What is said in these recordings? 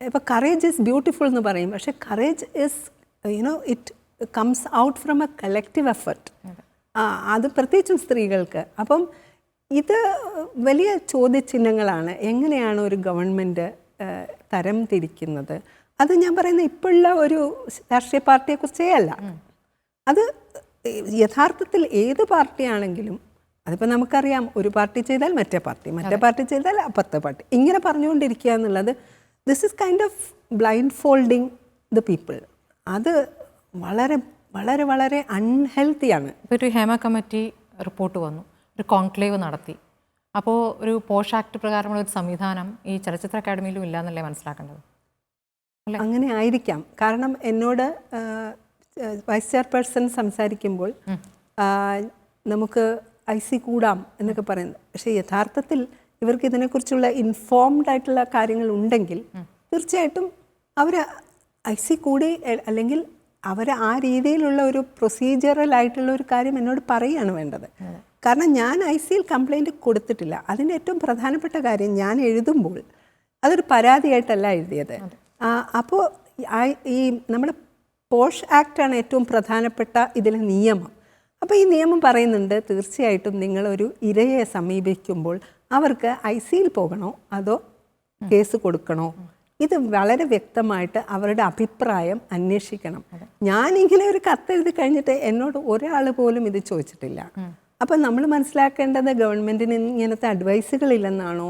ഇപ്പോൾ courage is beautiful എന്ന് പറയും, പക്ഷേ courage is it comes out from A collective effort. അത് പ്രത്യേകിച്ചും സ്ത്രീകൾക്ക്. അപ്പം ഇത് വലിയ ചോദ്യചിഹ്നങ്ങളാണ്. എങ്ങനെയാണ് ഒരു ഗവൺമെൻറ് തരം തിരിക്കുന്നത്? അത് ഞാൻ പറയുന്നത് ഇപ്പോഴുള്ള ഒരു രാഷ്ട്രീയ പാർട്ടിയെക്കുറിച്ചേ അല്ല. അത് യഥാർത്ഥത്തിൽ ഏത് പാർട്ടിയാണെങ്കിലും അതിപ്പോൾ നമുക്കറിയാം, ഒരു പാർട്ടി ചെയ്താൽ മറ്റേ പാർട്ടി ചെയ്താൽ അപ്പുറത്തെ പാർട്ടി, ഇങ്ങനെ പറഞ്ഞുകൊണ്ടിരിക്കുക എന്നുള്ളത് this is kind of blind folding the people. അത് വളരെ വളരെ വളരെ അൺഹെൽത്തിയാണ്. ഇപ്പോൾ ഒരു ഹേമ കമ്മിറ്റി റിപ്പോർട്ട് വന്നു, ഒരു കോൺക്ലേവ് നടത്തി. അപ്പോൾ ഒരു പോഷ് ആക്ട് പ്രകാരമുള്ള ഒരു സംവിധാനം ഈ ചലച്ചിത്ര അക്കാദമിയിലും ഇല്ല എന്നല്ലേ മനസ്സിലാക്കേണ്ടത്? അങ്ങനെ ആയിരിക്കാം. കാരണം എന്നോട് വൈസ് ചെയർപേഴ്സൺ സംസാരിക്കുമ്പോൾ നമുക്ക് IC കൂടാം എന്നൊക്കെ പറയുന്നത്, പക്ഷേ യഥാർത്ഥത്തിൽ ഇവർക്ക് ഇതിനെക്കുറിച്ചുള്ള ഇൻഫോംഡ് ആയിട്ടുള്ള കാര്യങ്ങൾ ഉണ്ടെങ്കിൽ തീർച്ചയായിട്ടും അവർ IC കൂടി, അല്ലെങ്കിൽ അവർ ആ രീതിയിലുള്ള ഒരു പ്രൊസീജിയറൽ ആയിട്ടുള്ള ഒരു കാര്യം എന്നോട് പറയുകയാണ് വേണ്ടത്. കാരണം ഞാൻ ICയിൽ കംപ്ലൈൻറ്റ് കൊടുത്തിട്ടില്ല. അതിൻ്റെ ഏറ്റവും പ്രധാനപ്പെട്ട കാര്യം, ഞാൻ എഴുതുമ്പോൾ അതൊരു പരാതിയായിട്ടല്ല എഴുതിയത്. അപ്പോൾ ഈ നമ്മുടെ പോഷ് ആക്റ്റാണ് ഏറ്റവും പ്രധാനപ്പെട്ട ഇതിലെ നിയമം. അപ്പോൾ ഈ നിയമം പറയുന്നുണ്ട്, തീർച്ചയായിട്ടും നിങ്ങളൊരു ഇരയെ സമീപിക്കുമ്പോൾ അവർക്ക് ICയിൽ പോകണോ അതോ കേസ് കൊടുക്കണോ, ഇത് വളരെ വ്യക്തമായിട്ട് അവരുടെ അഭിപ്രായം അന്വേഷിക്കണം. ഞാനിങ്ങനെ ഒരു കത്തെഴുതി കഴിഞ്ഞിട്ട് എന്നോട് ഒരാൾ പോലും ഇത് ചോദിച്ചിട്ടില്ല. അപ്പം നമ്മൾ മനസ്സിലാക്കേണ്ടത് ഗവൺമെൻറ്റിന് ഇങ്ങനത്തെ അഡ്വൈസുകളില്ലെന്നാണോ,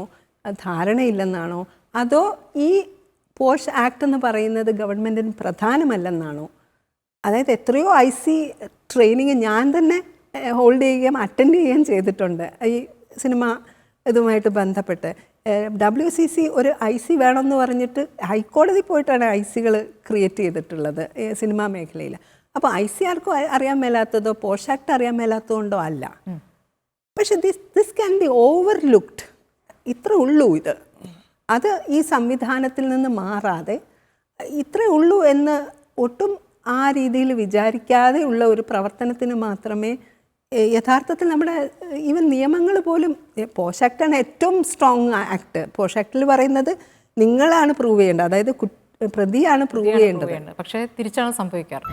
ധാരണയില്ലെന്നാണോ, അതോ ഈ പോഷ് ആക്ട് എന്ന് പറയുന്നത് ഗവൺമെൻറ്റിന് പ്രധാനമല്ലെന്നാണോ? അതായത് എത്രയോ IC ട്രെയിനിങ് ഞാൻ തന്നെ ഹോൾഡ് ചെയ്യുകയും അറ്റൻഡ് ചെയ്യുകയും ചെയ്തിട്ടുണ്ട് ഈ സിനിമ ഇതുമായിട്ട് ബന്ധപ്പെട്ട്. WCC ഒരു IC വേണമെന്ന് പറഞ്ഞിട്ട് ഹൈക്കോടതി പോയിട്ടാണ് ICകൾ ക്രിയേറ്റ് ചെയ്തിട്ടുള്ളത് സിനിമാ മേഖലയിൽ. അപ്പോൾ IC ആർക്കും അറിയാൻ മേലാത്തതോ പോഷ് ആക്ട് അറിയാൻ മേലാത്തതുകൊണ്ടോ അല്ല. പക്ഷെ ദിസ് ക്യാൻ ബി ഓവർലുക്ഡ്. ഇത്രേ ഉള്ളൂ ഇത്. അത് ഈ സംവിധാനത്തിൽ നിന്ന് മാറാതെ ഇത്രേ ഉള്ളൂ എന്ന് ഒട്ടും ആ രീതിയിൽ വിചാരിക്കാതെ ഉള്ള ഒരു പ്രവർത്തനത്തിന് മാത്രമേ യഥാർത്ഥത്തിൽ നമ്മുടെ ഈവൻ നിയമങ്ങൾ പോലും, പോഷ് ആക്ടാണ് ഏറ്റവും സ്ട്രോങ് ആക്ട്. പോഷ് ആക്ടിൽ പറയുന്നത് നിങ്ങളാണ് പ്രൂവ് ചെയ്യേണ്ടത്, അതായത് പ്രതിയാണ് പ്രൂവ് ചെയ്യേണ്ടത്. പക്ഷേ തിരിച്ചാണ് സംഭവിക്കാറ്.